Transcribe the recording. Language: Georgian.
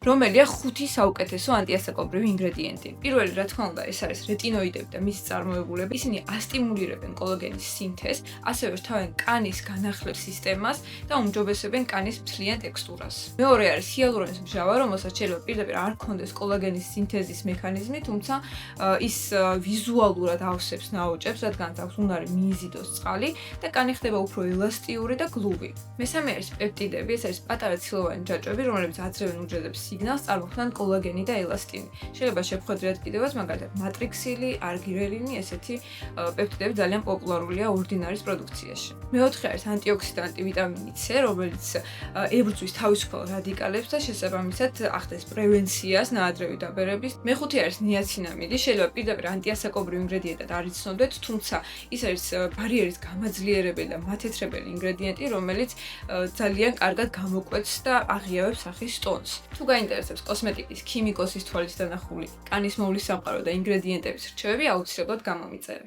რომელია 5 საუკეთესო ანტიასაკობრივი ინგრედიენტი. პირველი, რა თქმა უნდა, ეს არის რეტინოიდები და მისი წარმოებულები. ისინი ასტიმულირებენ კოლაგენის სინთეზს, ასევე რთავენ კანის განახლებ სისტემას და უმჯობესებენ კანის მთლიან ტექსტურას. მეორე არის ჰიალურონის მჟავა, რომელსაც შეიძლება პირდაპირ არ ჰქონდეს კოლაგენის სინთეზის მექანიზმი, თუმცა ის ვიზუალურად ავსებს ნაოჭებს, რადგან აქვს უნარი მიიზიდოს წყალი და კანი ხდება უფრო ელასტიური და გლუვი. მესამე არის პეპტიდები, ეს არის პატარა ცილოვანი ჯაჭვები, რომლებიც აძლევენ უჯრედებს სიგნალს წარმოქმნან კოლაგენი და ელასტინი. შეიძლება შევხვედრიათ კიდევაც მაგალითად მატრიქსილი, არგირელინი, ესეთი პეპტიდები ძალიან პოპულარულია ორდინარის პროდუქციაში. მეოთხე არის ანტიოქსიდანტი ვიტამინი C, რომელიც ებრძვის თავისუფალ რადიკალებს და შესაბამისად ახდენს პრევენციას ნაადრევი დაბერების. მეხუთე არის ნიაცინამიდი, შეიძლება პირდაპირ ანტიასაკობრივ ინგრედიენტად არ იცნობდეთ, თუმცა ის არის ბარიერის გამაძლიერებელი და მათეთრებელი ინგრედიენტი, რომელიც ძალიან კარგად გამოკვეთს და აღიავებს სახის ტონს. თუ გაინტერესებს კოსმეტიკის ქიმიკოსის თვალის დანახული, კანის მოვლის სამყარო და ინგრედიენტების რჩევები, აუცილებლად გამომიწერე.